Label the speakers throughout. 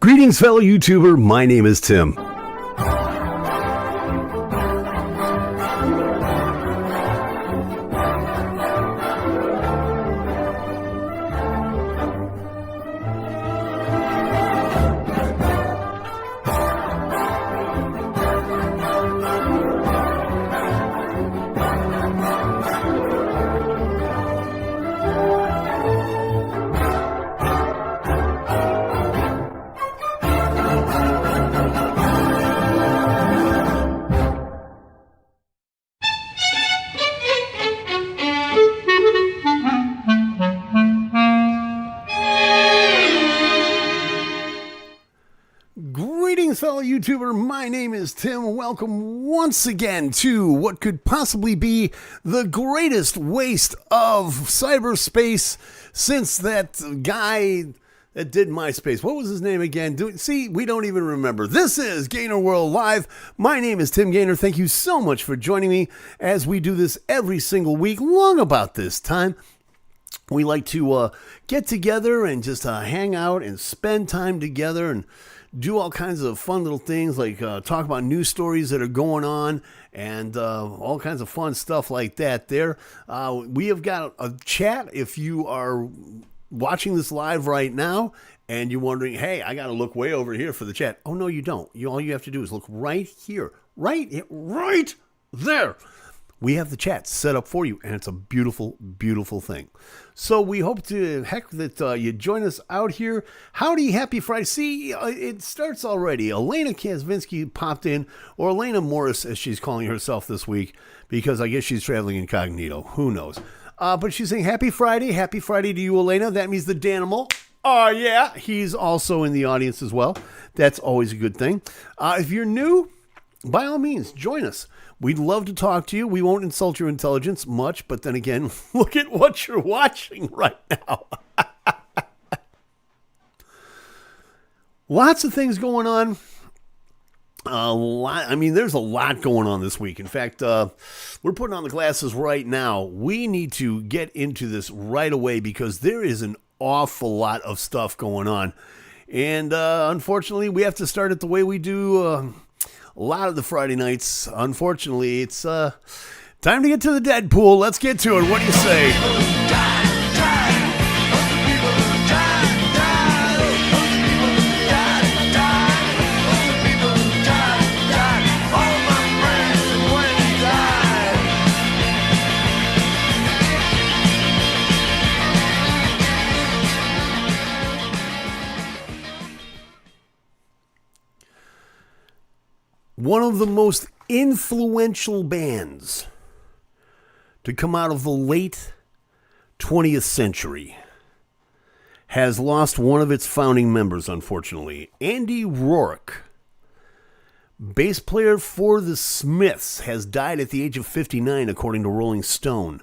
Speaker 1: Greetings, fellow YouTuber. My name is Tim. Greetings, fellow YouTuber. My name is Tim. Welcome once again to what could possibly be the greatest waste of cyberspace since that guy that did MySpace. What was his name again? See, we don't even remember. This is GainerWorld Live. My name is Tim Gainer. Thank you so much for joining me as we do this every single week, long about this time. We like to get together and just hang out and spend time together and do all kinds of fun little things like talk about news stories that are going on and all kinds of fun stuff like that there. We have got a chat. If you are watching this live right now and you're wondering, hey, I got to look way over here for the chat. Oh, no, you don't. All you have to do is look right here, right there. We have the chat set up for you, and it's a beautiful, beautiful thing. So we hope that you join us out here. Howdy, happy Friday. See, it starts already. Elena Kazvinsky popped in, or Elena Morris, as she's calling herself this week, because I guess she's traveling incognito. Who knows? But she's saying, happy Friday to you, Elena. That means the Danimal. Oh, yeah. He's also in the audience as well. That's always a good thing. If you're new, by all means, join us. We'd love to talk to you. We won't insult your intelligence much, but then again, look at what you're watching right now. Lots of things going on. There's a lot going on this week. In fact, we're putting on the glasses right now. We need to get into this right away because there is an awful lot of stuff going on. And unfortunately, we have to start it the way we do a lot of the Friday nights. Unfortunately, it's time to get to the Deadpool. Let's get to it. What do you say? One of the most influential bands to come out of the late 20th century has lost one of its founding members, unfortunately. Andy Rourke, bass player for the Smiths, has died at the age of 59, according to Rolling Stone.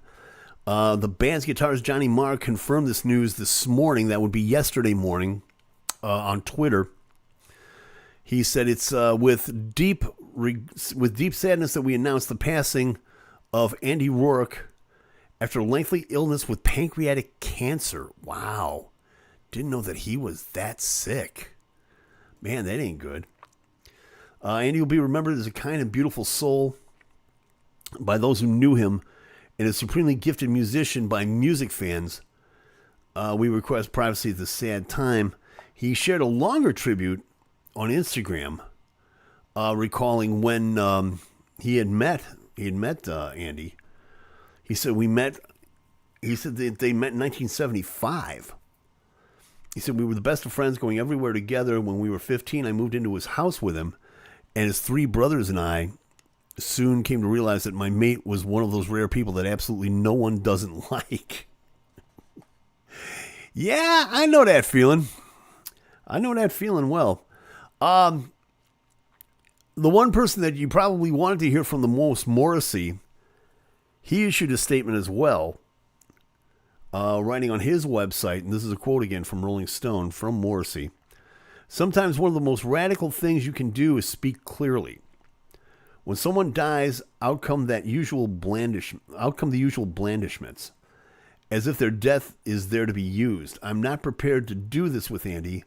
Speaker 1: The band's guitarist Johnny Marr confirmed this news this morning. That would be yesterday morning on Twitter. He said it's with deep sadness that we announce the passing of Andy Rourke after a lengthy illness with pancreatic cancer. Wow. Didn't know that he was that sick. Man, that ain't good. Andy will be remembered as a kind and beautiful soul by those who knew him and a supremely gifted musician by music fans. We request privacy at this sad time. He shared a longer tribute on Instagram, recalling when he had met Andy. He said that they met in 1975. He said, we were the best of friends, going everywhere together. When we were 15, I moved into his house with him, and his three brothers and I soon came to realize that my mate was one of those rare people that absolutely no one doesn't like. Yeah, I know that feeling. Well. The one person that you probably wanted to hear from the most, Morrissey, he issued a statement as well, writing on his website, and this is a quote again from Rolling Stone, from Morrissey. Sometimes one of the most radical things you can do is speak clearly. When someone dies, out come the usual blandishments, as if their death is there to be used. I'm not prepared to do this with Andy.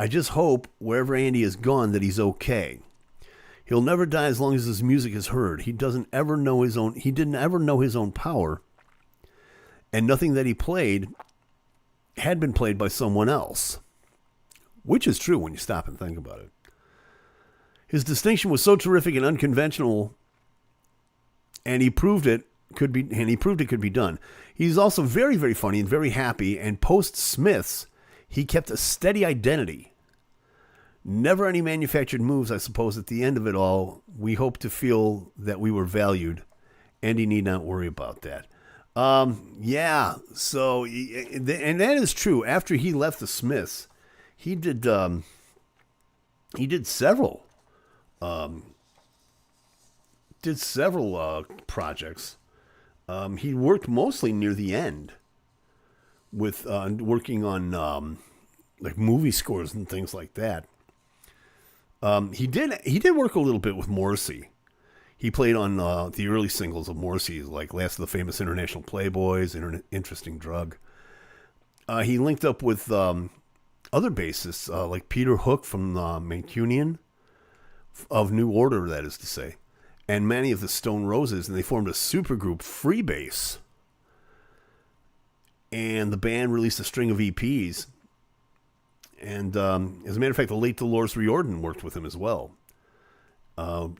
Speaker 1: I just hope wherever Andy is gone that he's okay. He'll never die as long as his music is heard. He didn't ever know his own power, and nothing that he played had been played by someone else, which is true when you stop and think about it. His distinction was so terrific and unconventional, and he proved it could be done. He's also very, very funny and very happy, and post Smiths, he kept a steady identity. Never any manufactured moves, I suppose. At the end of it all, we hope to feel that we were valued, and he need not worry about that. Yeah, so, and that is true. After he left the Smiths, he did several projects. He worked mostly near the end with working on like movie scores and things like that. He did work a little bit with Morrissey. He played on the early singles of Morrissey, like Last of the Famous International Playboys, Interesting Drug. He linked up with other bassists like Peter Hook from Mancunian, of New Order, that is to say, and many of the Stone Roses, and they formed a supergroup, Freebase. And the band released a string of EPs. And as a matter of fact, the late Dolores Riordan worked with him as well.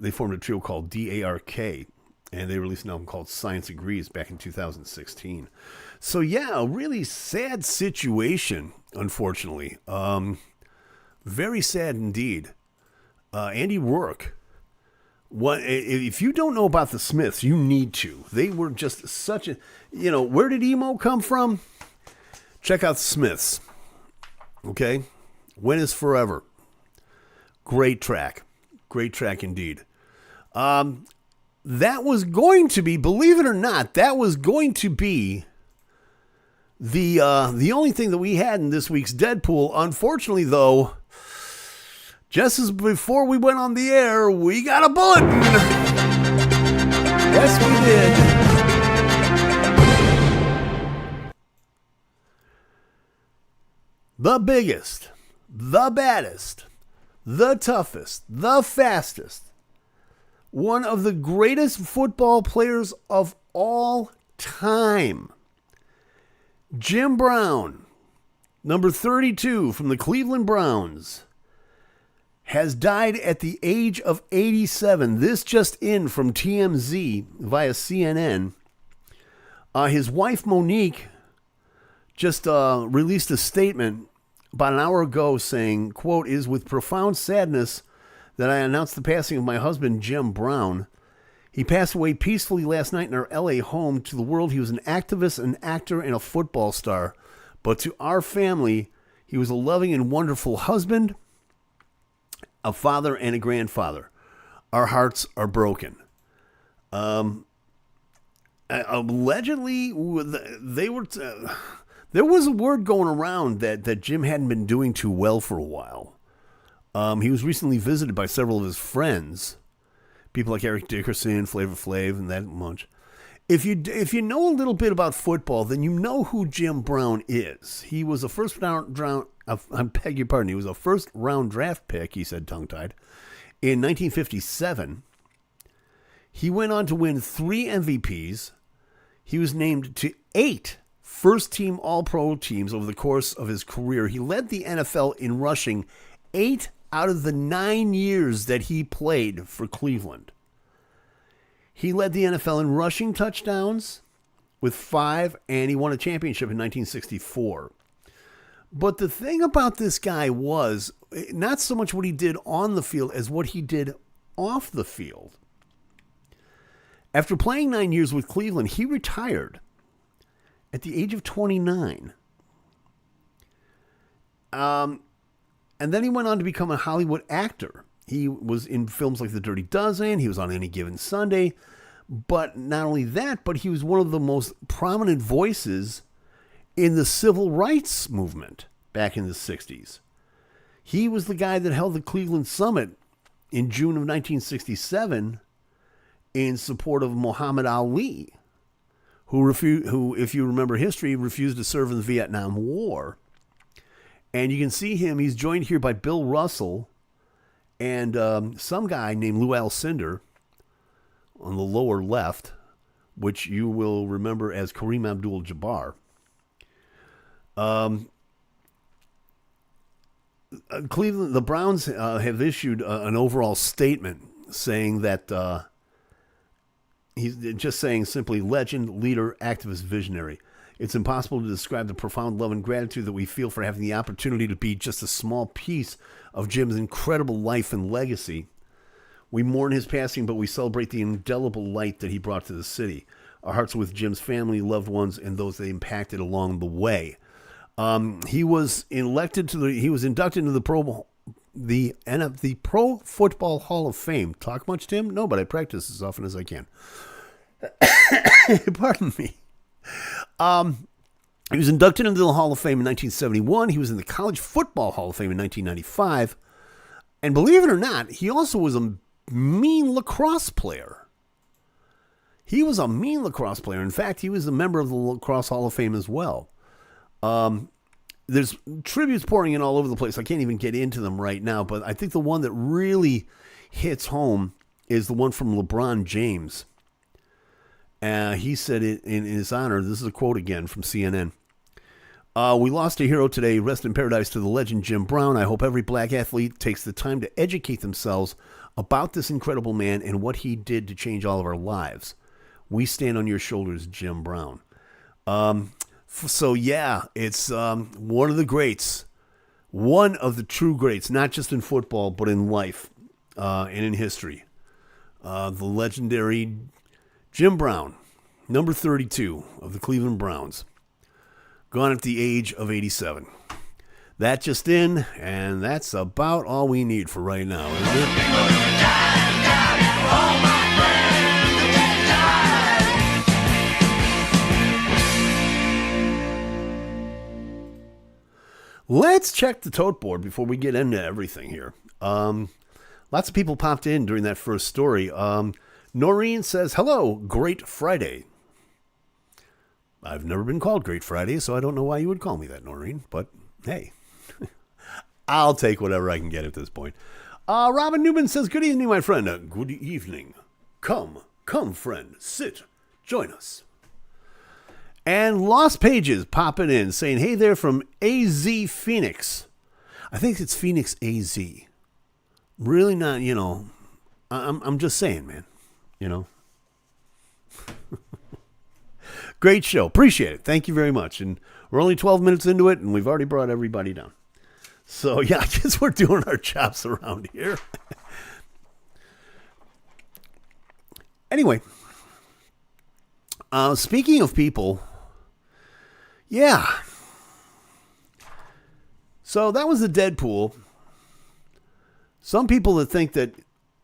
Speaker 1: They formed a trio called DARK, and they released an album called Science Agrees back in 2016. So yeah, a really sad situation, unfortunately. Very sad indeed. Andy Rourke. If you don't know about the Smiths, you need to. They were just such a, where did emo come from? Check out the Smiths. Okay? When is Forever. Great track. Great track indeed. That was going to be, believe it or not, that was going to be the only thing that we had in this week's Deadpool. Unfortunately, though, just as before we went on the air, we got a bulletin. Yes, we did. The biggest, the baddest, the toughest, the fastest, one of the greatest football players of all time, Jim Brown, number 32 from the Cleveland Browns, has died at the age of 87. This just in from TMZ via CNN. His wife, Monique, just released a statement about an hour ago saying, quote, "It is with profound sadness that I announced the passing of my husband, Jim Brown. He passed away peacefully last night in our LA home. To the world, he was an activist, an actor, and a football star. But to our family, he was a loving and wonderful husband, a father, and a grandfather. Our hearts are broken." Allegedly, they were... there was a word going around that Jim hadn't been doing too well for a while. He was recently visited by several of his friends, people like Eric Dickerson, Flavor Flav, and that much. If you know a little bit about football, then you know who Jim Brown is. He was a first round I beg your pardon. He was a first round draft pick. He said tongue-tied in 1957. He went on to win 3 MVPs. He was named to 8 first-team All-Pro teams over the course of his career. He led the NFL in rushing 8 out of the 9 years that he played for Cleveland. He led the NFL in rushing touchdowns with 5, and he won a championship in 1964. But the thing about this guy was not so much what he did on the field as what he did off the field. After playing 9 years with Cleveland, he retired at the age of 29. And then he went on to become a Hollywood actor. He was in films like The Dirty Dozen. He was on Any Given Sunday. But not only that, but he was one of the most prominent voices in the civil rights movement back in the 60s. He was the guy that held the Cleveland Summit in June of 1967 in support of Muhammad Ali, who, if you remember history, refused to serve in the Vietnam War. And you can see him. He's joined here by Bill Russell and some guy named Lou Alcindor on the lower left, which you will remember as Kareem Abdul-Jabbar. Cleveland, the Browns have issued an overall statement saying that he's just saying simply legend, leader, activist, visionary. It's impossible to describe the profound love and gratitude that we feel for having the opportunity to be just a small piece of Jim's incredible life and legacy. We mourn his passing, but we celebrate the indelible light that he brought to the city. Our hearts are with Jim's family, loved ones, and those they impacted along the way. He was inducted into the Pro Football Hall of Fame. Talk much, Tim? No, but I practice as often as I can. Pardon me. He was inducted into the Hall of Fame in 1971. He was in the College Football Hall of Fame in 1995. And believe it or not, he also was a mean lacrosse player. He was a mean lacrosse player. In fact, he was a member of the Lacrosse Hall of Fame as well. There's tributes pouring in all over the place. I can't even get into them right now, but I think the one that really hits home is the one from LeBron James. He said it in his honor. This is a quote again from CNN. We lost a hero today. Rest in paradise to the legend Jim Brown. I hope every black athlete takes the time to educate themselves about this incredible man and what he did to change all of our lives. We stand on your shoulders, Jim Brown. So, yeah, it's one of the greats. One of the true greats, not just in football, but in life and in history. The legendary Jim Brown, number 32 of the Cleveland Browns, gone at the age of 87. That just in, and that's about all we need for right now, isn't it? Let's check the tote board before we get into everything here. Lots of people popped in during that first story. Noreen says, hello, Great Friday. I've never been called Great Friday, so I don't know why you would call me that, Noreen. But, hey, I'll take whatever I can get at this point. Robin Newman says, good evening, my friend. Good evening. Come, friend. Sit. Join us. And Lost Pages popping in, saying, hey there from AZ Phoenix. I think it's Phoenix AZ. Really not, I'm just saying, man. Great show. Appreciate it. Thank you very much. And we're only 12 minutes into it, and we've already brought everybody down. So, yeah, I guess we're doing our jobs around here. Anyway, speaking of people, yeah. So that was the Deadpool. Some people that think that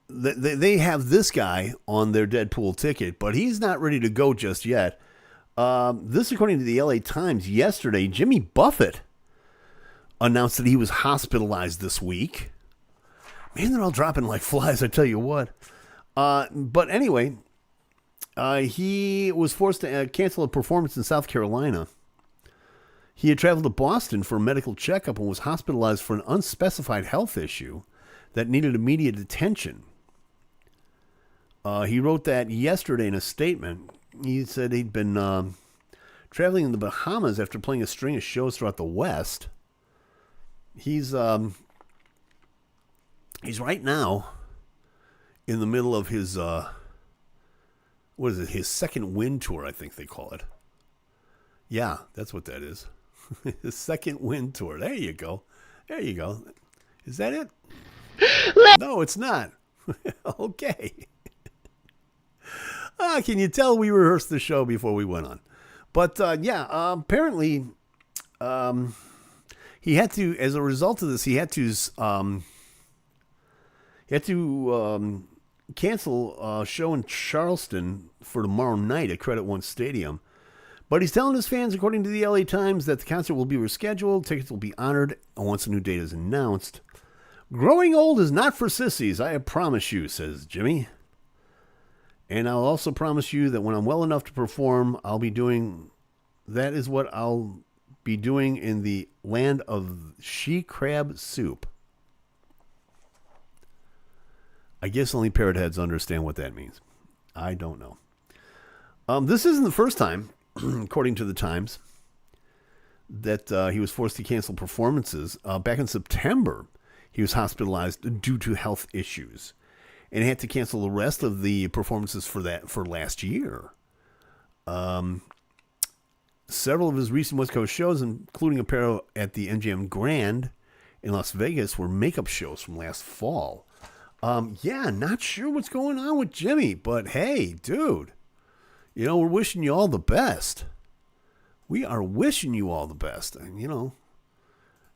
Speaker 1: they have this guy on their Deadpool ticket, but he's not ready to go just yet. This, according to the LA Times, yesterday, Jimmy Buffett announced that he was hospitalized this week. Man, they're all dropping like flies, I tell you what. But anyway, he was forced to cancel a performance in South Carolina. He had traveled to Boston for a medical checkup and was hospitalized for an unspecified health issue that needed immediate attention. He wrote that yesterday in a statement. He said he'd been traveling in the Bahamas after playing a string of shows throughout the West. He's right now in the middle of his his second wind tour, I think they call it. Yeah, that's what that is. His second wind tour. There you go. Is that it? No, it's not. Okay. Can you tell we rehearsed the show before we went on? But apparently he had to, as a result of this, he had to cancel a show in Charleston for tomorrow night at Credit One Stadium. But he's telling his fans, according to the LA Times, that the concert will be rescheduled. Tickets will be honored once a new date is announced. Growing old is not for sissies, I promise you, says Jimmy. And I'll also promise you that when I'm well enough to perform, I'll be doing... That is what I'll be doing in the land of she crab soup? I guess only parrot heads understand what that means. I don't know. This isn't the first time, according to the Times, that he was forced to cancel performances. Back in September, he was hospitalized due to health issues and had to cancel the rest of the performances for last year. Several of his recent West Coast shows, including a pair at the MGM Grand in Las Vegas, were makeup shows from last fall. Not sure what's going on with Jimmy, but hey, dude, we're wishing you all the best. We are wishing you all the best. And,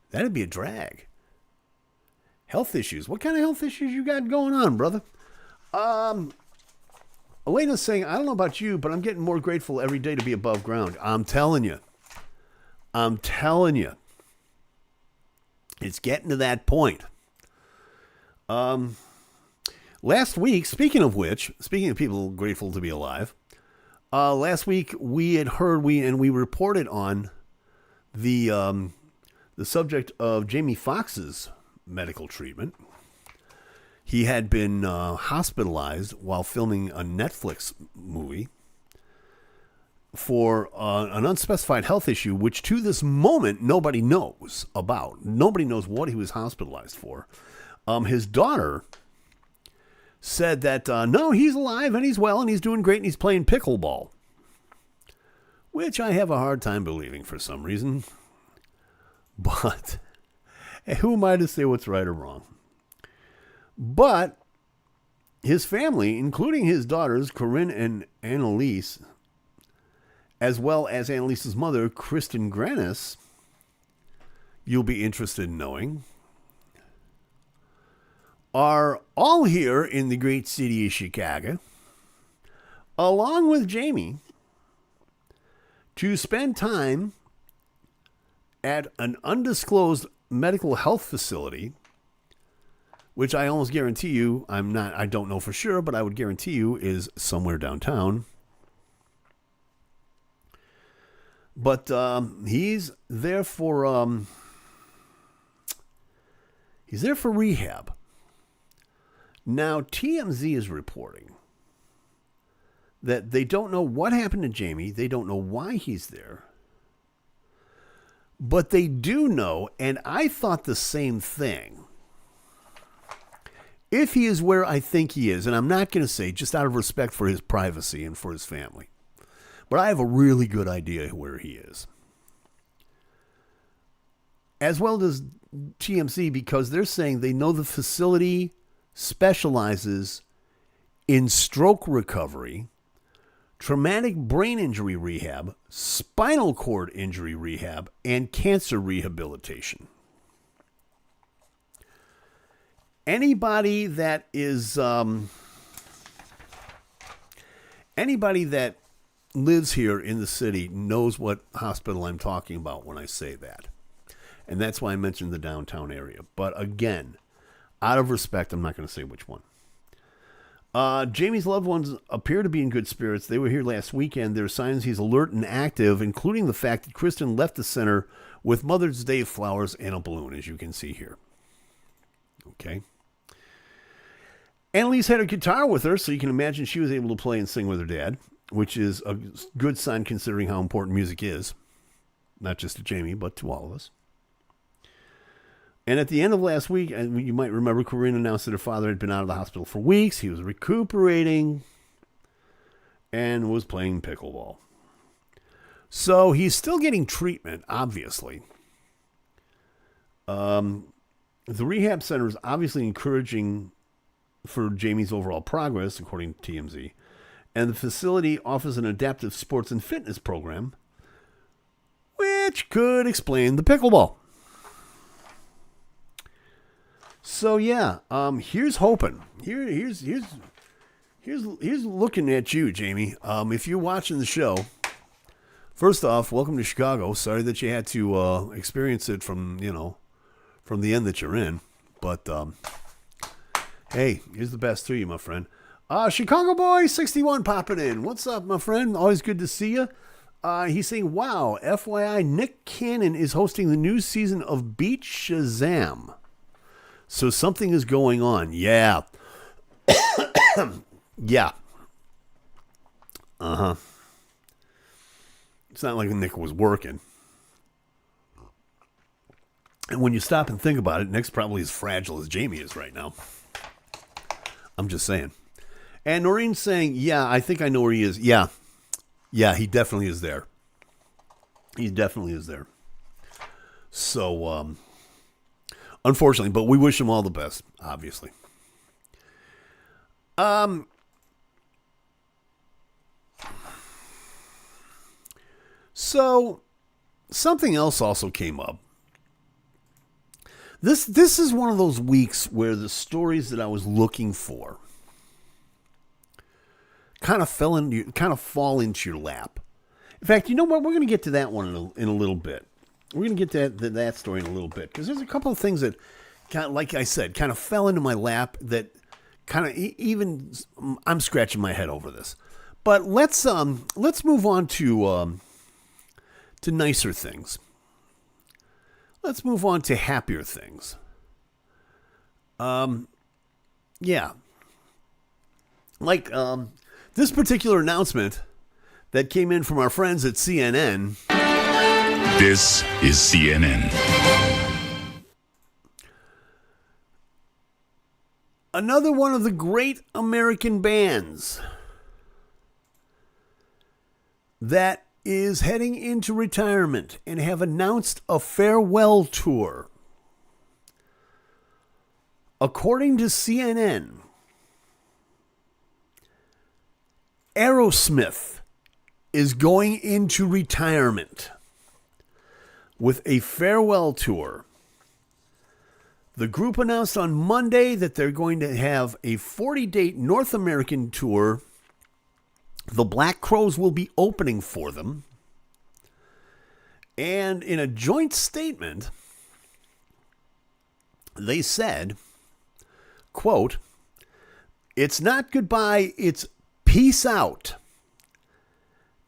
Speaker 1: that'd be a drag. Health issues. What kind of health issues you got going on, brother? Elena's saying, I don't know about you, but I'm getting more grateful every day to be above ground. I'm telling you. It's getting to that point. Last week, speaking of people grateful to be alive, last week we had heard, we reported on the subject of Jamie Foxx's medical treatment. He had been hospitalized while filming a Netflix movie for an unspecified health issue, which to this moment nobody knows about. Nobody knows what he was hospitalized for. His daughter said that, no, he's alive and he's well and he's doing great and he's playing pickleball, which I have a hard time believing for some reason. But who am I to say what's right or wrong? But his family, including his daughters, Corinne and Annalise, as well as Annalise's mother, Kristen Granis, you'll be interested in knowing, are all here in the great city of Chicago, along with Jamie, to spend time at an undisclosed medical health facility, which I almost guarantee you, I don't know for sure, but I would guarantee you is somewhere downtown. But he's there for rehab. Now, TMZ is reporting that they don't know what happened to Jamie. They don't know why he's there. But they do know, and I thought the same thing, if he is where I think he is, and I'm not going to say just out of respect for his privacy and for his family, but I have a really good idea where he is. As well as TMZ, because they're saying they know the facility specializes in stroke recovery, traumatic brain injury rehab, spinal cord injury rehab, and cancer rehabilitation. Anybody that lives here in the city knows what hospital I'm talking about when I say that. And that's why I mentioned the downtown area. But again, out of respect, I'm not going to say which one. Jamie's loved ones appear to be in good spirits. They were here last weekend. There are signs he's alert and active, including the fact that Kristen left the center with Mother's Day flowers and a balloon, as you can see here. Okay. Annalise had her guitar with her, so you can imagine she was able to play and sing with her dad, which is a good sign considering how important music is, not just to Jamie, but to all of us. And at the end of last week, and you might remember, Corinne announced that her father had been out of the hospital for weeks. He was recuperating and was playing pickleball. So he's still getting treatment, obviously. The rehab center is obviously encouraging for Jamie's overall progress, according to TMZ. And the facility offers an adaptive sports and fitness program, which could explain the pickleball. So yeah, here's hoping. Here's looking at you, Jamie. If you're watching the show, first off, welcome to Chicago. Sorry that you had to experience it from the end that you're in. But hey, here's the best to you, my friend. Chicago Boy 61 popping in. What's up, my friend? Always good to see you. He's saying, wow, FYI, Nick Cannon is hosting the new season of Beat Shazam. So something is going on. Yeah. Yeah. Uh-huh. It's not like Nick was working. And when you stop and think about it, Nick's probably as fragile as Jamie is right now. I'm just saying. And Noreen's saying, yeah, I think I know where he is. Yeah. Yeah, he definitely is there. He definitely is there. So, unfortunately, but we wish him all the best, obviously. So, something else also came up. This is one of those weeks where the stories that I was looking for kind of fall into your lap. In fact, you know what? We're going to get to that one in a little bit. We're going to get to that story in a little bit because there's a couple of things that, like I said, kind of fell into my lap that kind of even I'm scratching my head over this. But let's move on to nicer things. Let's move on to happier things. Yeah. Like this particular announcement that came in from our friends at CNN.
Speaker 2: This is CNN.
Speaker 1: Another one of the great American bands that is heading into retirement and have announced a farewell tour. According to CNN, Aerosmith is going into retirement with a farewell tour. The group announced on Monday that they're going to have a 40-date North American tour. The Black Crowes will be opening for them. And in a joint statement, they said, quote, "It's not goodbye, it's peace out.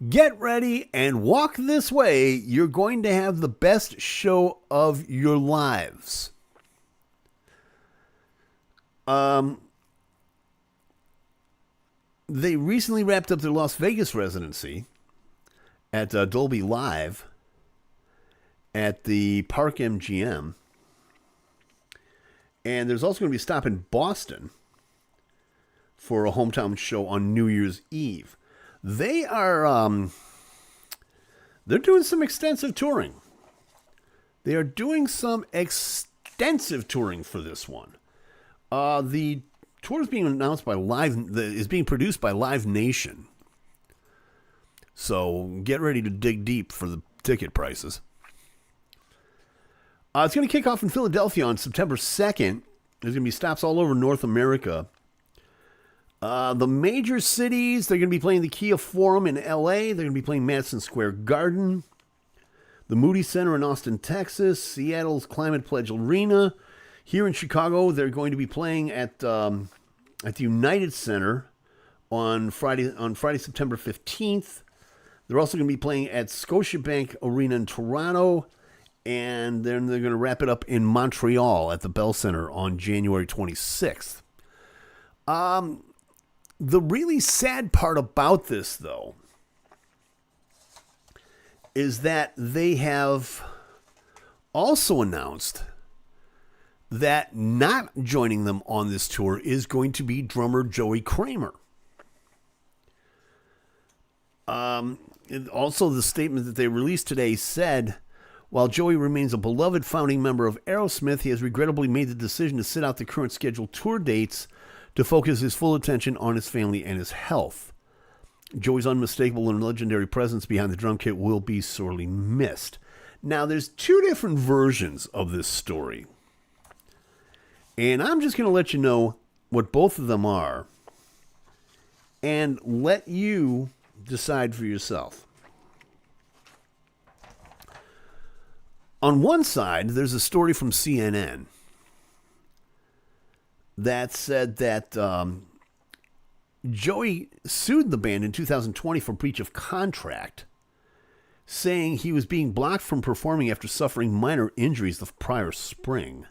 Speaker 1: Get ready and walk this way. You're going to have the best show of your lives." They recently wrapped up their Las Vegas residency at Dolby Live at the Park MGM. And there's also going to be a stop in Boston for a hometown show on New Year's Eve. They are, they're doing some extensive touring. They are doing some extensive touring for this one. The tour is being announced by is being produced by Live Nation. So get ready to dig deep for the ticket prices. It's going to kick off in Philadelphia on September 2nd. There's going to be stops all over North America. The major cities, they're going to be playing the Kia Forum in LA. They're going to be playing Madison Square Garden, the Moody Center in Austin, Texas, Seattle's Climate Pledge Arena. Here in Chicago, they're going to be playing at the United Center on Friday, September 15th. They're also going to be playing at Scotiabank Arena in Toronto, and then they're going to wrap it up in Montreal at the Bell Center on January 26th. The really sad part about this, though, is that they have also announced that not joining them on this tour is going to be drummer Joey Kramer. Also, the statement that they released today said, while Joey remains a beloved founding member of Aerosmith, he has regrettably made the decision to sit out the current scheduled tour dates to focus his full attention on his family and his health. Joey's unmistakable and legendary presence behind the drum kit will be sorely missed. Now, there's two different versions of this story. And I'm just going to let you know what both of them are and let you decide for yourself. On one side, there's a story from CNN that said that Joey sued the band in 2020 for breach of contract saying he was being blocked from performing after suffering minor injuries the prior spring.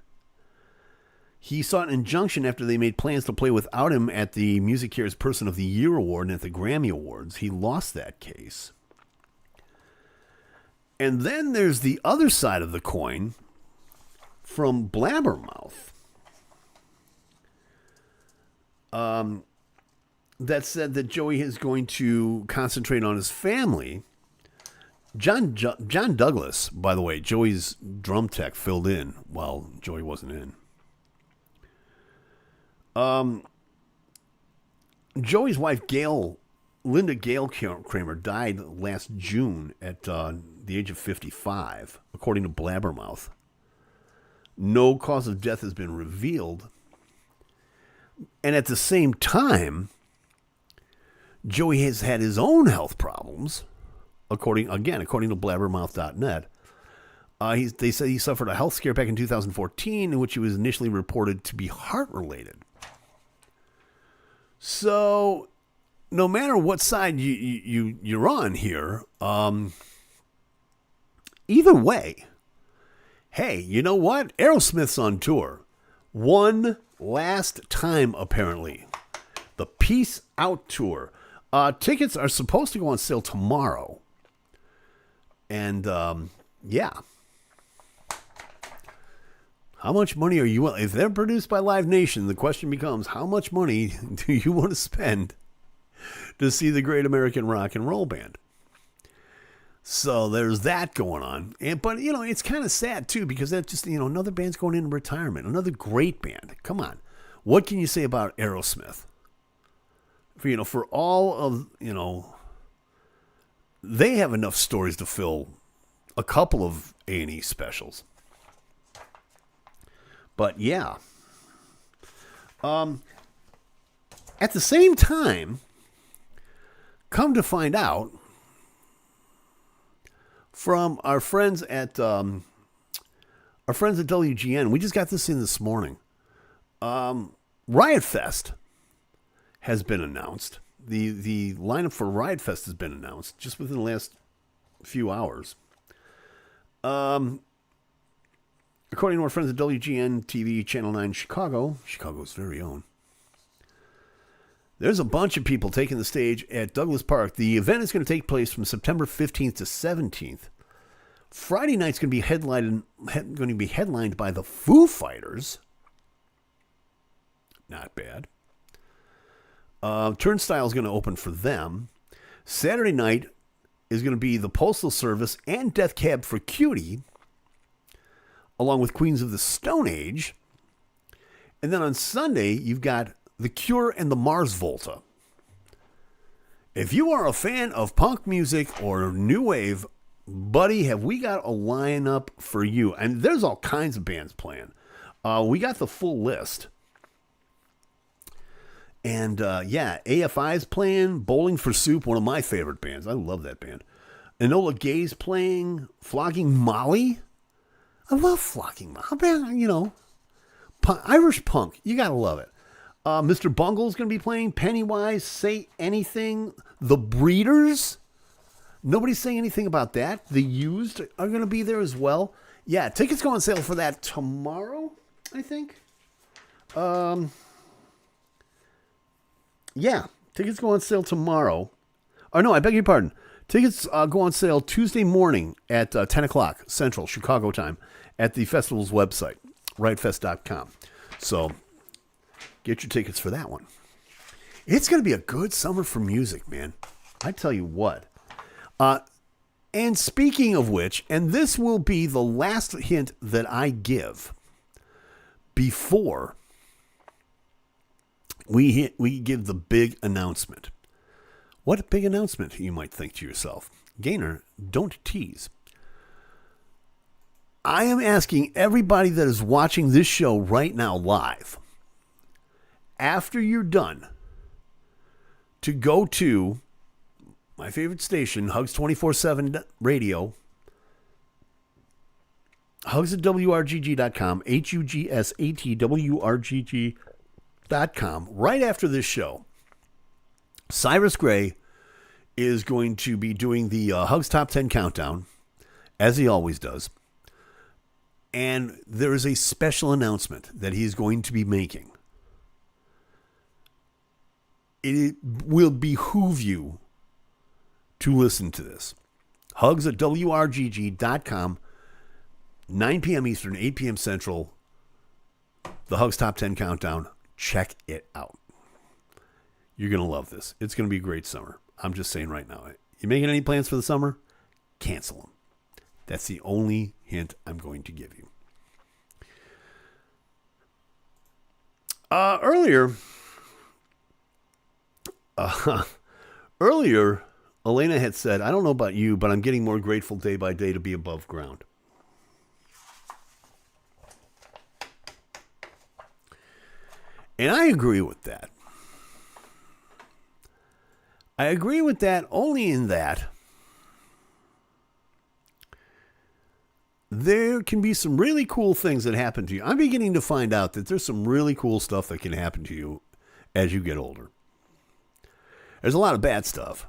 Speaker 1: He sought an injunction after they made plans to play without him at the Music Cares Person of the Year Award and at the Grammy Awards. He lost that case. And then there's the other side of the coin from Blabbermouth. That said that Joey is going to concentrate on his family. John Douglas, by the way, Joey's drum tech, filled in while Joey wasn't in. Joey's wife, Linda Gail Kramer, died last June at the age of 55, according to Blabbermouth. No cause of death has been revealed. And at the same time, Joey has had his own health problems, according to blabbermouth.net. They say he suffered a health scare back in 2014, in which he was initially reported to be heart-related. So, no matter what side you're on here, either way, hey, you know what? Aerosmith's on tour. One last time, apparently. The Peace Out Tour. Tickets are supposed to go on sale tomorrow. And, yeah. How much money are you... If they're produced by Live Nation, the question becomes, how much money do you want to spend to see the Great American Rock and Roll Band? So there's that going on. But, it's kind of sad, too, because that's just, another band's going into retirement. Another great band. Come on. What can you say about Aerosmith? For all of, they have enough stories to fill a couple of A&E specials. But, yeah. At the same time, come to find out, from our friends at WGN, we just got this in this morning. Riot Fest has been announced. The lineup for Riot Fest has been announced just within the last few hours. According to our friends at WGN TV Channel 9 Chicago, Chicago's very own, there's a bunch of people taking the stage at Douglas Park. The event is going to take place from September 15th to 17th. Friday night's going to be headlined by the Foo Fighters. Not bad. Turnstile is going to open for them. Saturday night is going to be the Postal Service and Death Cab for Cutie, along with Queens of the Stone Age. And then on Sunday, you've got The Cure and the Mars Volta. If you are a fan of punk music or new wave, buddy, have we got a lineup for you? And there's all kinds of bands playing. We got the full list. And, AFI's playing. Bowling for Soup, one of my favorite bands. I love that band. Enola Gay's playing. Flogging Molly. I love Flogging Molly. Irish punk. You got to love it. Mr. Bungle's going to be playing. Pennywise, Say Anything. The Breeders. Nobody's saying anything about that. The Used are going to be there as well. Yeah, tickets go on sale for that tomorrow, I think. Yeah, tickets go on sale tomorrow. Oh, no, I beg your pardon. Tickets go on sale Tuesday morning at 10 o'clock Central, Chicago time, at the festival's website, riotfest.com. So get your tickets for that one. It's going to be a good summer for music, man. I tell you what. And speaking of which, and this will be the last hint that I give before we give the big announcement. What big announcement, you might think to yourself? Gainer, don't tease. I am asking everybody that is watching this show right now live, after you're done, to go to my favorite station, Hugs 24/7 Radio, Hugs at WRGG.com, HUGSATWRGG.com. Right after this show, Cyrus Gray is going to be doing the Hugs Top 10 Countdown, as he always does. And there is a special announcement that he's going to be making. It will behoove you to listen to this. Hugs at WRGG.com, 9 p.m. Eastern, 8 p.m. Central. The Hugs Top 10 Countdown. Check it out. You're going to love this. It's going to be a great summer. I'm just saying right now. You making any plans for the summer? Cancel them. That's the only hint I'm going to give you. Earlier, Elena had said, I don't know about you, but I'm getting more grateful day by day to be above ground. And I agree with that. I agree with that only in that there can be some really cool things that happen to you. I'm beginning to find out that there's some really cool stuff that can happen to you as you get older. There's a lot of bad stuff,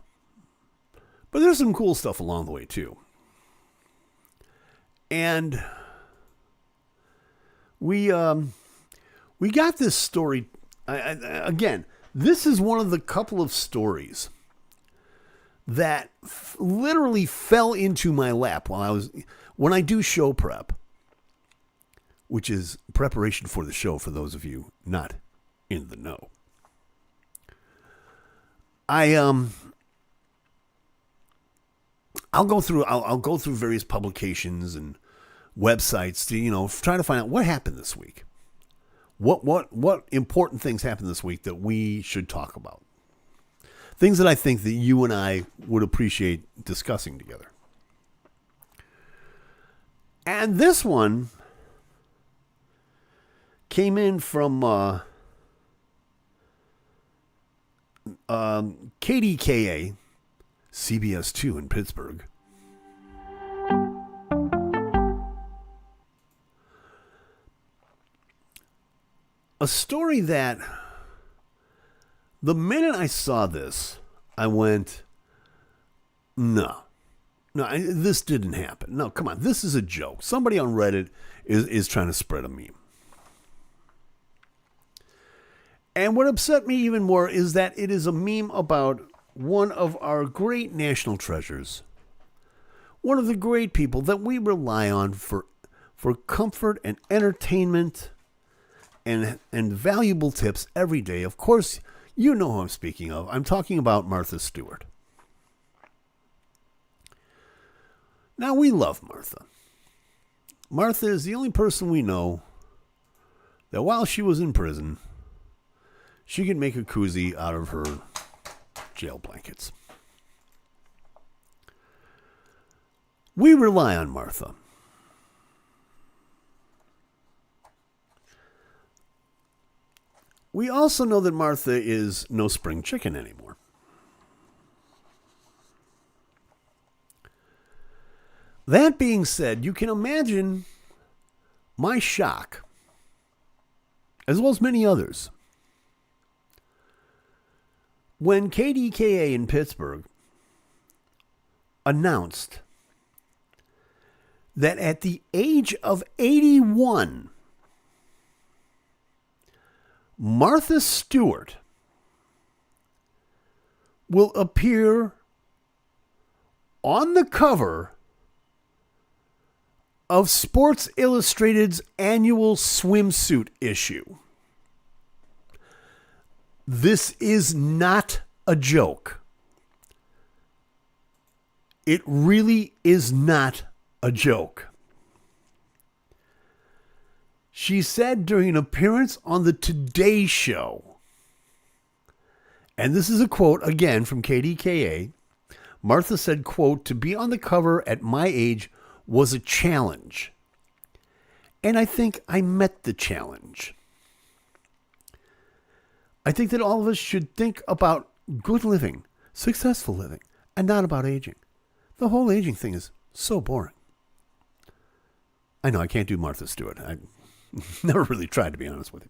Speaker 1: but there's some cool stuff along the way too. And we got this story. Again, this is one of the couple of stories that literally fell into my lap when I do show prep, which is preparation for the show for those of you not in the know. I'll go through various publications and websites to, try to find out what happened this week. What important things happened this week that we should talk about? Things that I think that you and I would appreciate discussing together. And this one came in from KDKA, CBS 2 in Pittsburgh. A story that the minute I saw this, I went, no, this didn't happen. No, come on, this is a joke. Somebody on Reddit is trying to spread a meme. And what upset me even more is that it is a meme about one of our great national treasures, one of the great people that we rely on for comfort and entertainment and valuable tips every day. Of course, you know who I'm speaking of. I'm talking about Martha Stewart. Now, we love Martha. Martha is the only person we know that while she was in prison, she could make a koozie out of her jail blankets. We rely on Martha. We also know that Martha is no spring chicken anymore. That being said, you can imagine my shock, as well as many others, when KDKA in Pittsburgh announced that at the age of 81, Martha Stewart will appear on the cover of Sports Illustrated's annual swimsuit issue. This is not a joke. It really is not a joke. She said during an appearance on the Today Show, and this is a quote again from KDKA, Martha said, quote, "To be on the cover at my age was a challenge. And I think I met the challenge. I think that all of us should think about good living, successful living, and not about aging. The whole aging thing is so boring." I know I can't do Martha Stewart. I never really tried, to be honest with you.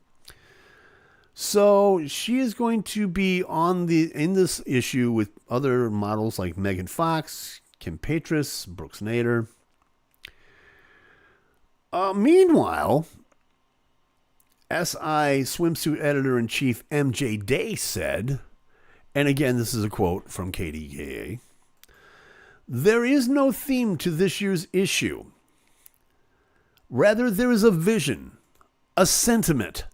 Speaker 1: So she is going to be in this issue with other models like Megan Fox, Kim Petras, Brooks Nader. Meanwhile, SI swimsuit editor-in-chief MJ Day said, and again, this is a quote from KDKA, "There is no theme to this year's issue. Rather, there is a vision, a sentiment,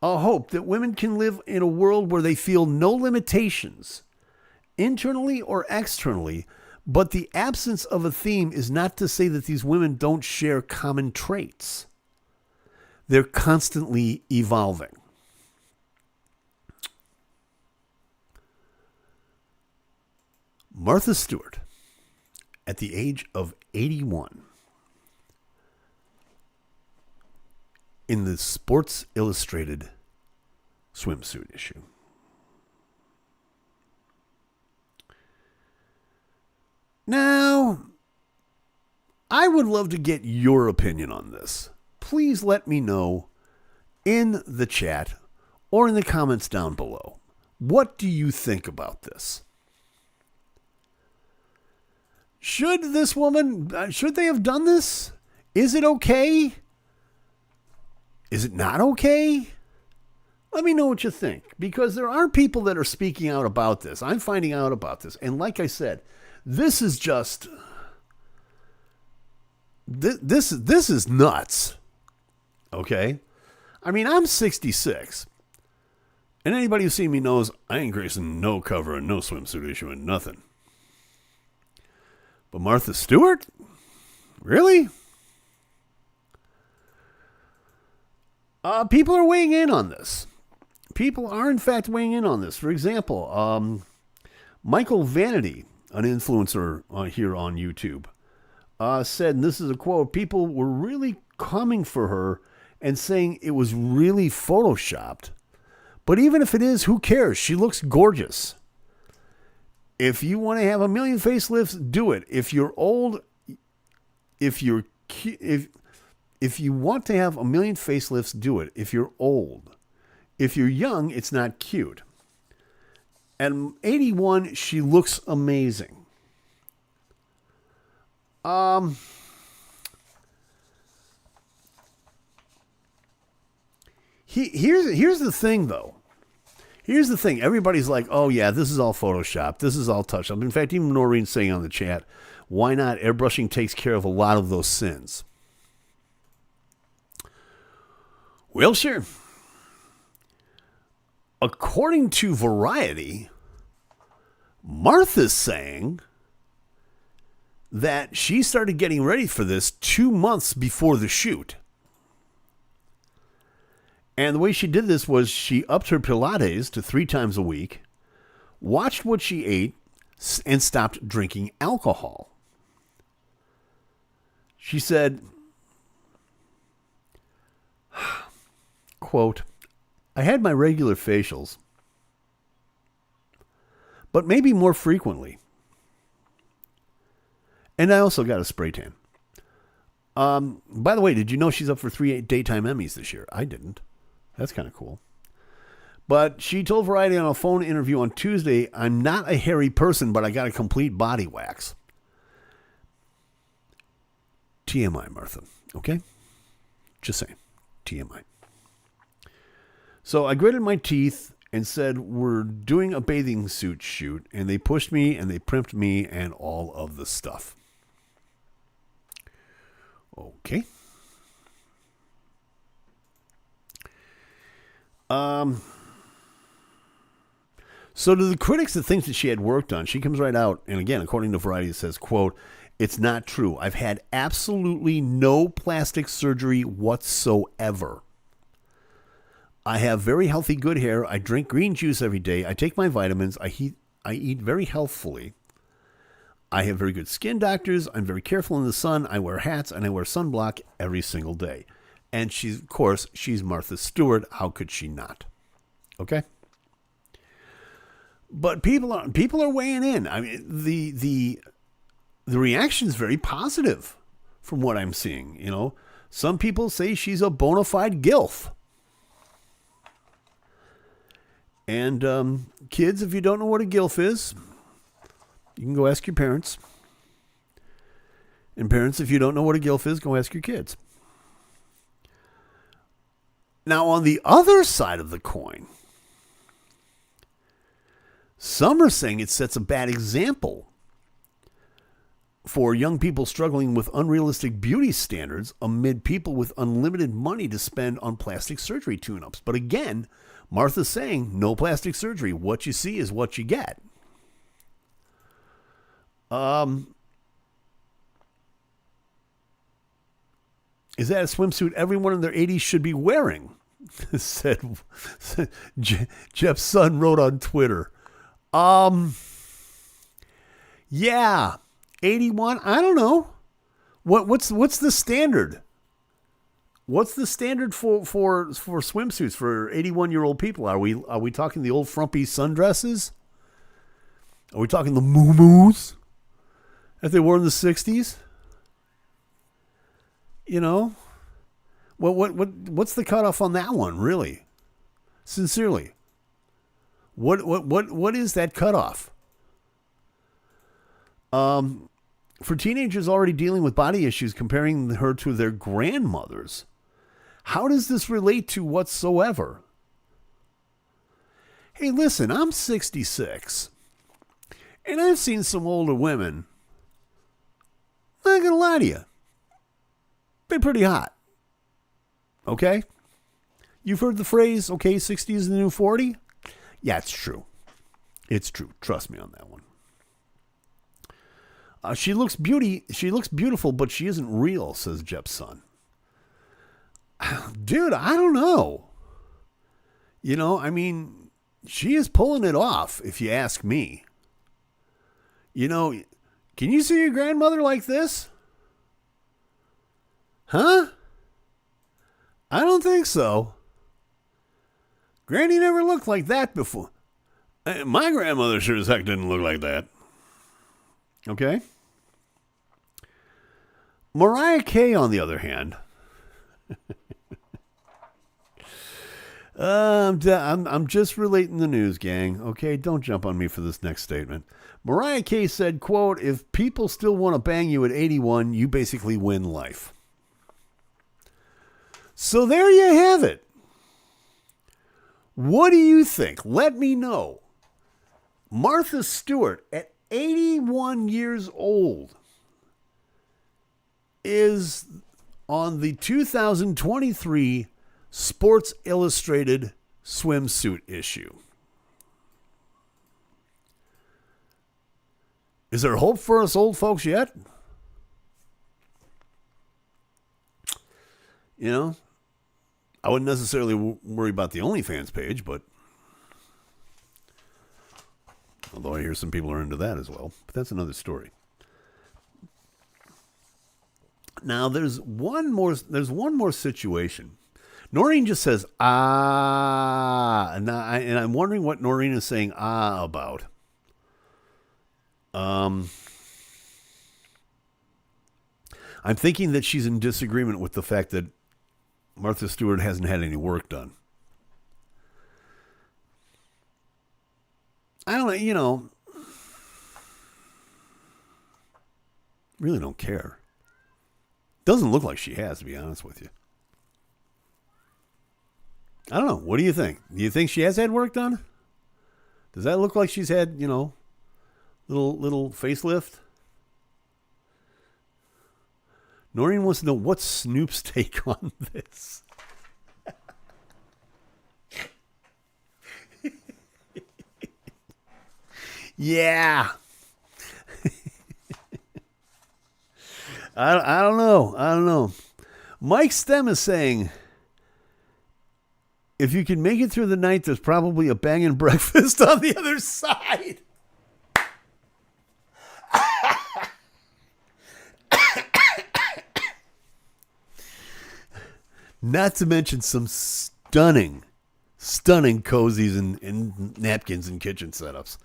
Speaker 1: a hope that women can live in a world where they feel no limitations, internally or externally, but the absence of a theme is not to say that these women don't share common traits. They're constantly evolving." Martha Stewart, at the age of 81, in the Sports Illustrated swimsuit issue. Now, I would love to get your opinion on this. Please let me know in the chat or in the comments down below. What do you think about this? Should this woman, should they have done this? Is it okay? Is it not okay? Let me know what you think, because there are people that are speaking out about this. I'm finding out about this. And like I said, this is just, this is nuts. Okay? I mean, I'm 66. And anybody who's seen me knows I ain't gracing no cover and no swimsuit issue and nothing. But Martha Stewart? Really? People are weighing in on this. People are, in fact, weighing in on this. For example, Michael Vanity, an influencer here on YouTube, said, and this is a quote, people were really coming for her and saying it was really photoshopped. But even if it is, who cares? She looks gorgeous. If you want to have a million facelifts, do it. If you're old, if you want to have a million facelifts, do it. If you're old. If you're young, it's not cute. At 81, she looks amazing. Here's the thing, though. Here's the thing. Everybody's like, oh, yeah, this is all Photoshop. This is all touch-up. In fact, even Noreen's saying on the chat, why not? Airbrushing takes care of a lot of those sins. Well, sure. According to Variety, Martha's saying that she started getting ready for this 2 months before the shoot. And the way she did this was she upped her Pilates to 3 times a week, watched what she ate, and stopped drinking alcohol. She said, quote, I had my regular facials, but maybe more frequently. And I also got a spray tan. By the way, did you know she's up for 3 daytime Emmys this year? I didn't. That's kind of cool. But she told Variety on a phone interview on Tuesday, I'm not a hairy person, but I got a complete body wax. TMI, Martha. Okay? Just saying. TMI. So I gritted my teeth and said, we're doing a bathing suit shoot. And they pushed me and they primped me and all of the stuff. Okay. So to the critics that think that she had worked on, she comes right out, and again, according to Variety, it says, quote, it's not true. I've had absolutely no plastic surgery whatsoever. I have very healthy, good hair. I drink green juice every day. I take my vitamins. I eat very healthfully. I have very good skin doctors. I'm very careful in the sun. I wear hats, and I wear sunblock every single day. And she's, of course, she's Martha Stewart. How could she not? Okay? But people are weighing in. I mean, the reaction is very positive from what I'm seeing. You know, some people say she's a bona fide gilf. And kids, if you don't know what a gilf is, you can go ask your parents. And parents, if you don't know what a gilf is, go ask your kids. Now, on the other side of the coin, some are saying it sets a bad example for young people struggling with unrealistic beauty standards amid people with unlimited money to spend on plastic surgery tune-ups. But again, Martha's saying no plastic surgery. What you see is what you get. Is that a swimsuit everyone in their 80s should be wearing? said Jeff's son wrote on Twitter. Yeah, 81. I don't know. What's the standard? What's the standard for swimsuits for 81-year-old people? Are we talking the old frumpy sundresses? Are we talking the moo-moos that they wore in the 60s? You know, what's the cutoff on that one? Really, sincerely, what is that cutoff? For teenagers already dealing with body issues, comparing her to their grandmothers, how does this relate to whatsoever? Hey, listen, I'm 66, and I've seen some older women. I'm not gonna lie to you. Been pretty hot. Okay? You've heard the phrase, okay, 60 is the new 40? Yeah, it's true. It's true. Trust me on that one. She looks beautiful, but she isn't real, says Jeff's son. Dude, I don't know. You know, I mean, she is pulling it off, if you ask me. You know, can you see your grandmother like this? Huh? I don't think so. Granny never looked like that before. My grandmother sure as heck didn't look like that. Okay? Mariah Carey, on the other hand. I'm just relating the news, gang. Okay, don't jump on me for this next statement. Mariah Carey said, quote, if people still want to bang you at 81, you basically win life. So there you have it. What do you think? Let me know. Martha Stewart, at 81 years old, is on the 2023 Sports Illustrated swimsuit issue. Is there hope for us old folks yet? You know, I wouldn't necessarily worry about the OnlyFans page, but although I hear some people are into that as well, but that's another story. Now there's one more situation. Noreen just says and I'm wondering what Noreen is saying about. I'm thinking that she's in disagreement with the fact that Martha Stewart hasn't had any work done. I don't, you know, really don't care. Doesn't look like she has, to be honest with you. I don't know. What do you think? Do you think she has had work done? Does that look like she's had, you know, little facelift? Noreen wants to know what's Snoop's take on this. Yeah. I don't know. Mike Stem is saying, if you can make it through the night, there's probably a banging breakfast on the other side. Not to mention some stunning cozies and napkins and kitchen setups.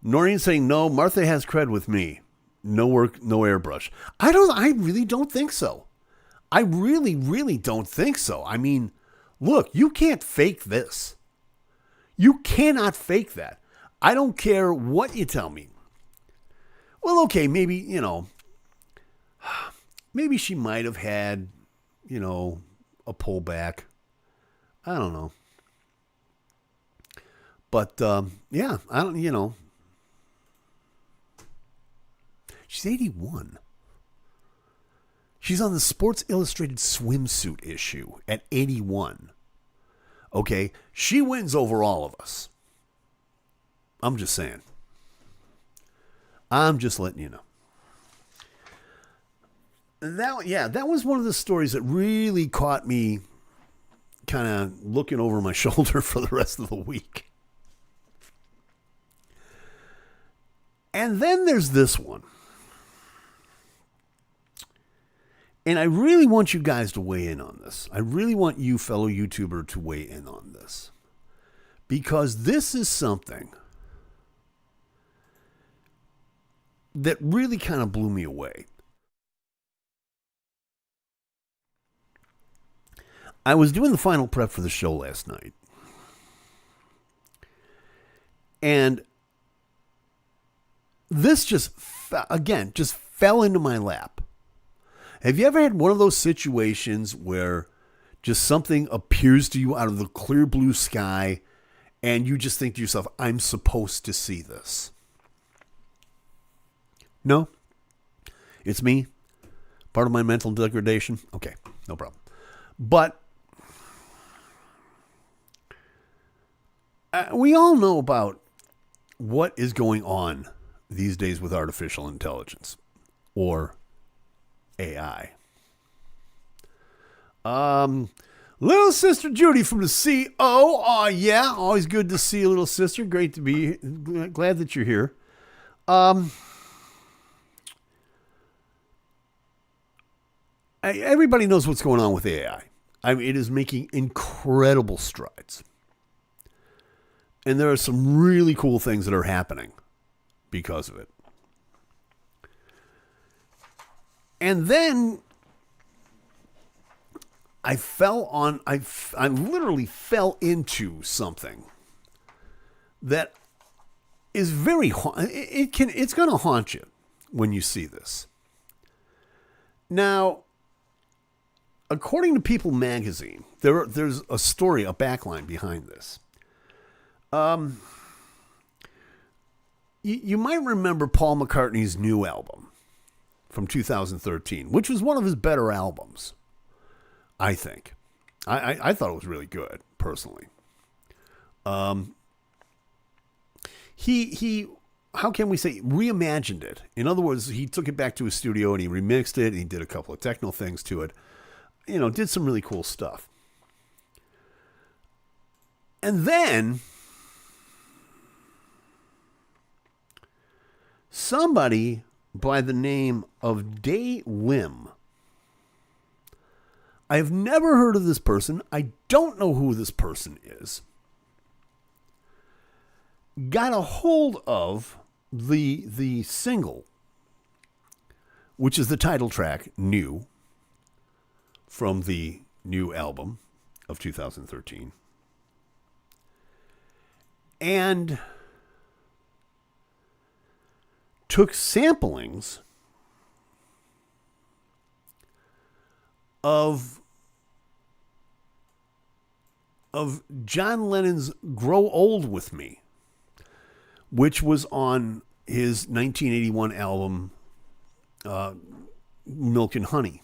Speaker 1: Noreen saying, no, Martha has cred with me. No work, no airbrush. I really don't think so. I really, really don't think so. I mean, look, you can't fake this. You cannot fake that. I don't care what you tell me. Well, okay, maybe, maybe she might have had, a pullback. I don't know. But, yeah, I don't. She's 81. She's on the Sports Illustrated swimsuit issue at 81. Okay, she wins over all of us. I'm just saying. I'm just letting you know. That was one of the stories that really caught me kind of looking over my shoulder for the rest of the week. And then there's this one. And I really want you guys to weigh in on this. I really want you, fellow YouTuber, to weigh in on this. Because this is something that really kind of blew me away. I was doing the final prep for the show last night. And this just fell into my lap. Have you ever had one of those situations where just something appears to you out of the clear blue sky and you just think to yourself, I'm supposed to see this? No? It's me? Part of my mental degradation? Okay, no problem. But we all know about what is going on these days with artificial intelligence, or AI. Little sister Judy from the CO. Oh, yeah. Always good to see you, little sister. Great to be here. Glad that you're here. Everybody knows what's going on with AI. I mean, it is making incredible strides. And there are some really cool things that are happening because of it. And then I literally fell into something that is it's going to haunt you when you see this. Now, according to People magazine, there's a story, a backline behind this. You might remember Paul McCartney's new album from 2013, which was one of his better albums, I think. I thought it was really good, personally. He how can we say, reimagined it. In other words, he took it back to his studio and he remixed it and he did a couple of techno things to it. Did some really cool stuff. And then somebody by the name of Day Lim. I have never heard of this person. I don't know who this person is. Got a hold of the single, which is the title track, New, from the new album of 2013. And took samplings of John Lennon's Grow Old With Me, which was on his 1981 album, Milk and Honey.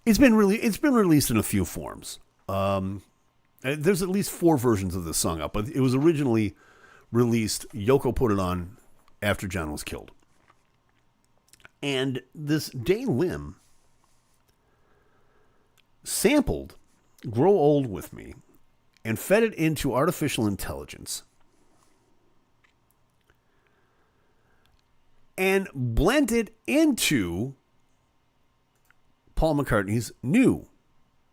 Speaker 1: It's been released in a few forms. There's at least 4 versions of this song up, but it was originally released. Yoko put it on after John was killed. And this Day Lim sampled Grow Old With Me and fed it into artificial intelligence and blended into Paul McCartney's new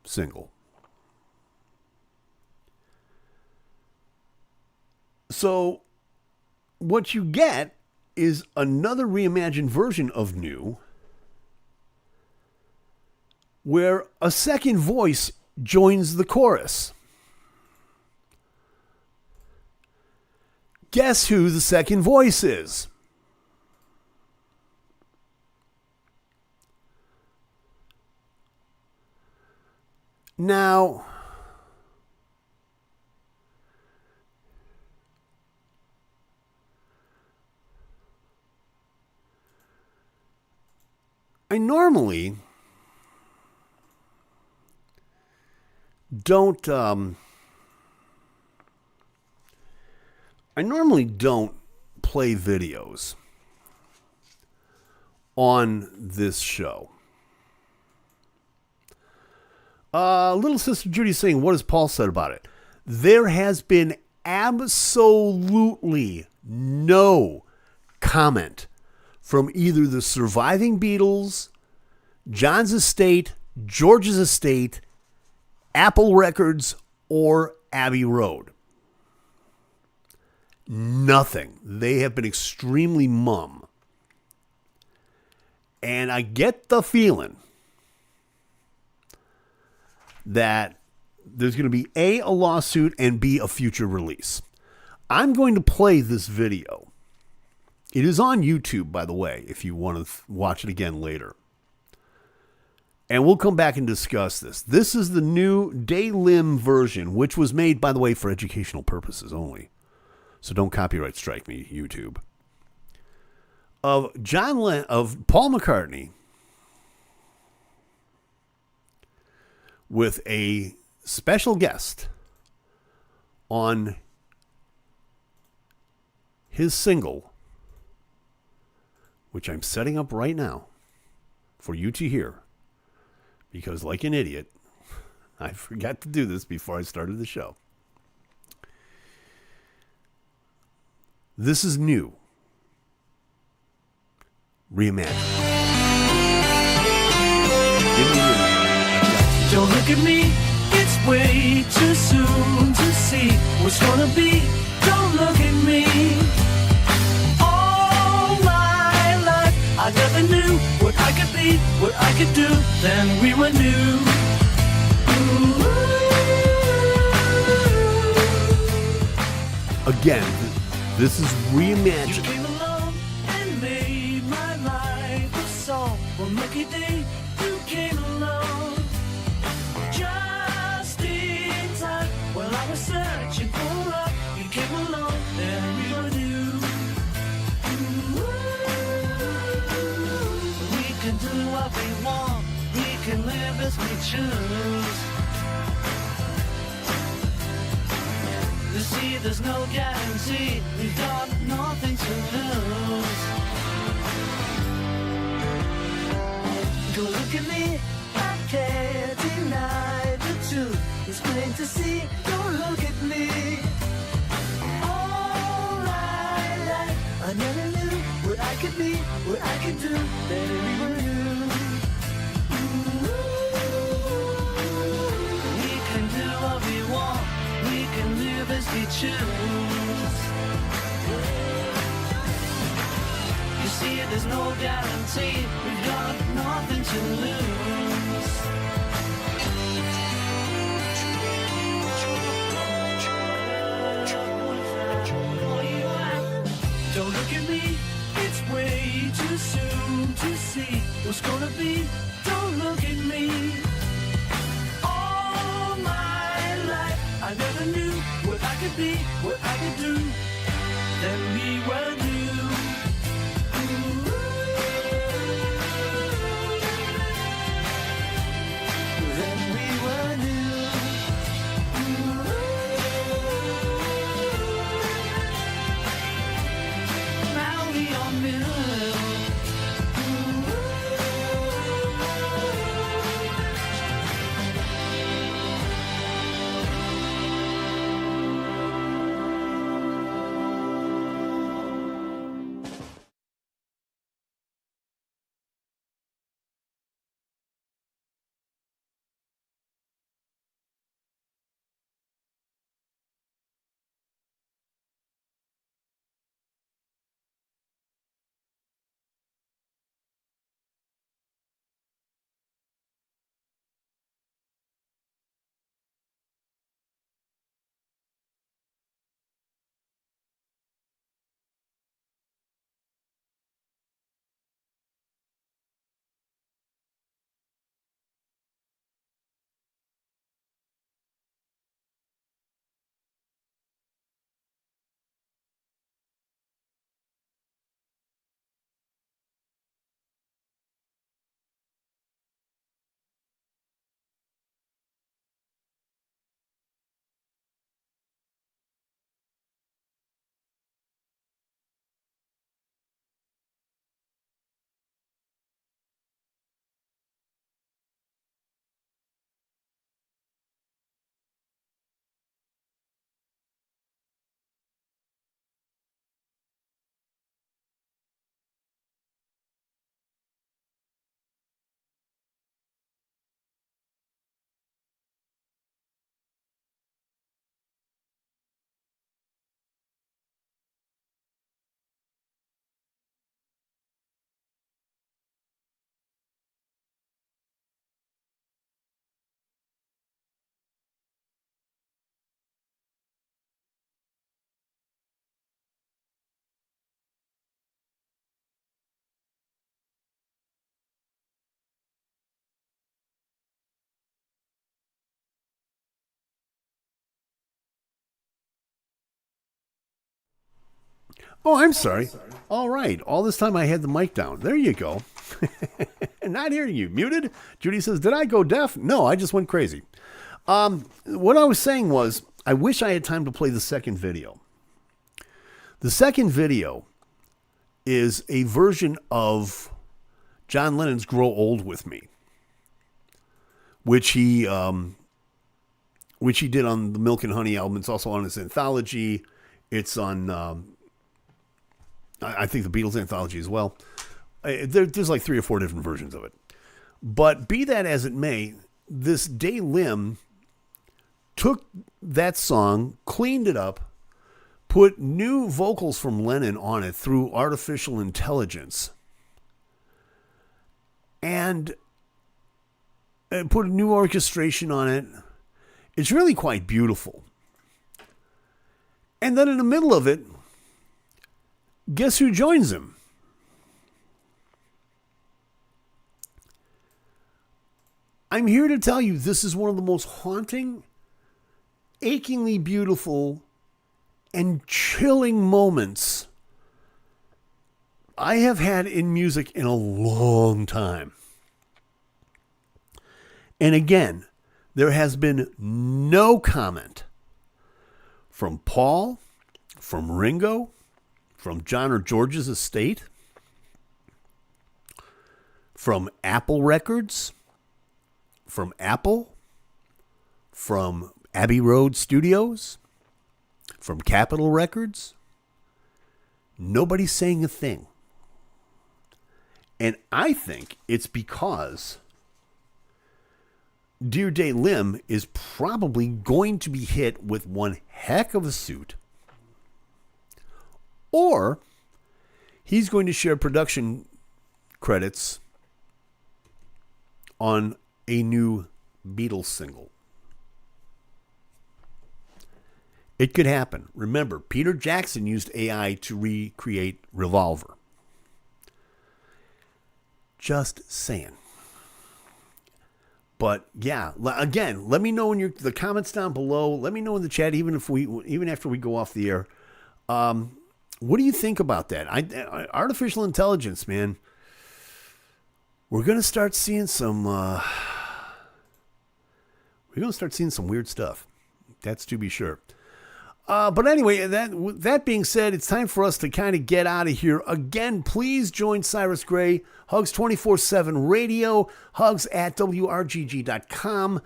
Speaker 1: single. So what you get is another reimagined version of New, where a second voice joins the chorus. Guess who the second voice is? Now, I normally don't play videos on this show. Little Sister Judy saying, what has Paul said about it? There has been absolutely no comment from either the surviving Beatles, John's estate, George's estate, Apple Records, or Abbey Road. Nothing. They have been extremely mum. And I get the feeling that there's going to be A, a lawsuit, and B, a future release. I'm going to play this video. It is on YouTube, by the way, if you want to watch it again later. And we'll come back and discuss this. This is the new De Lim version, which was made, by the way, for educational purposes only. So don't copyright strike me, YouTube. Of Paul McCartney with a special guest on his single, which I'm setting up right now for you to hear, because like an idiot, I forgot to do this before I started the show. This is New. Reimagined.
Speaker 3: Don't look at me, it's way too soon to see what's gonna be. Don't look at me. All my life I never knew what I could be, what I could do. Then we were new.
Speaker 1: Again, this is
Speaker 3: You
Speaker 1: reimagined.
Speaker 3: came along and made my life a song. One lucky day you came along, just in time. While I was searching for love, you came along and we were new. We can do what we want, we can live as we choose. You see, there's no guarantee, we've got nothing to lose. Go look at me, I can't deny the truth. It's plain to see, don't look at me. All my life, I never knew what I could be, what I could do. Then we were new. We can do what we want, we can live as we choose. You see, there's no guarantee, we've got nothing to lose. Don't look at me, it's way too soon to see what's gonna be. Don't look at me. All my life I never knew what I could be, what I could do. Then we were new. Then we were new. Now we are new.
Speaker 1: Oh, I'm sorry. All right. All this time I had the mic down. There you go. Not hearing you. Muted? Judy says, did I go deaf? No, I just went crazy. What I was saying was, I wish I had time to play the second video. The second video is a version of John Lennon's Grow Old With Me, which he did on the Milk and Honey album. It's also on his anthology. It's on, I think, the Beatles anthology as well. There's like 3 or 4 different versions of it. But be that as it may, this Day Lim took that song, cleaned it up, put new vocals from Lennon on it through artificial intelligence, and put a new orchestration on it. It's really quite beautiful. And then in the middle of it, guess who joins him? I'm here to tell you this is one of the most haunting, achingly beautiful, and chilling moments I have had in music in a long time. And again, there has been no comment from Paul, from Ringo, from John or George's estate, from Apple Records, from Apple, from Abbey Road Studios, from Capitol Records. Nobody's saying a thing. And I think it's because Dear Day Lim is probably going to be hit with one heck of a suit, or he's going to share production credits on a new Beatles single. It could happen. Remember, Peter Jackson used AI to recreate Revolver. Just saying. But yeah, again, let me know in the comments down below. Let me know in the chat, even after we go off the air. What do you think about that? Artificial intelligence, man. We're gonna start seeing some. We're gonna start seeing some weird stuff. That's to be sure. But anyway, that being said, it's time for us to kind of get out of here. Again, please join Cyrus Gray, Hugs 24/7 Radio, Hugs at WRGG.com.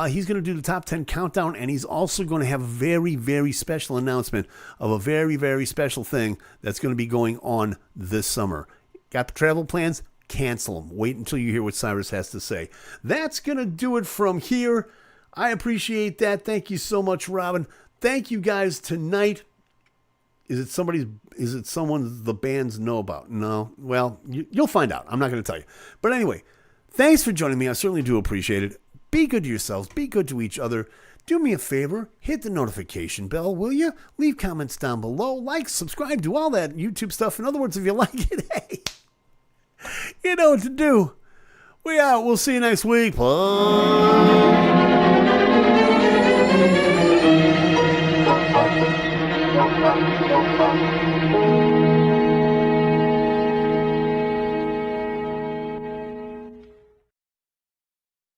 Speaker 1: He's going to do the top 10 countdown, and he's also going to have a very, very special announcement of a very, very special thing that's going to be going on this summer. Got the travel plans? Cancel them. Wait until you hear what Cyrus has to say. That's going to do it from here. I appreciate that. Thank you so much, Robin. Thank you guys tonight. Is it someone the bands know about? No. Well, you'll find out. I'm not going to tell you. But anyway, thanks for joining me. I certainly do appreciate it. Be good to yourselves. Be good to each other. Do me a favor. Hit the notification bell, will you? Leave comments down below. Like, subscribe, do all that YouTube stuff. In other words, if you like it, hey, you know what to do. We out. We'll see you next week. Bye.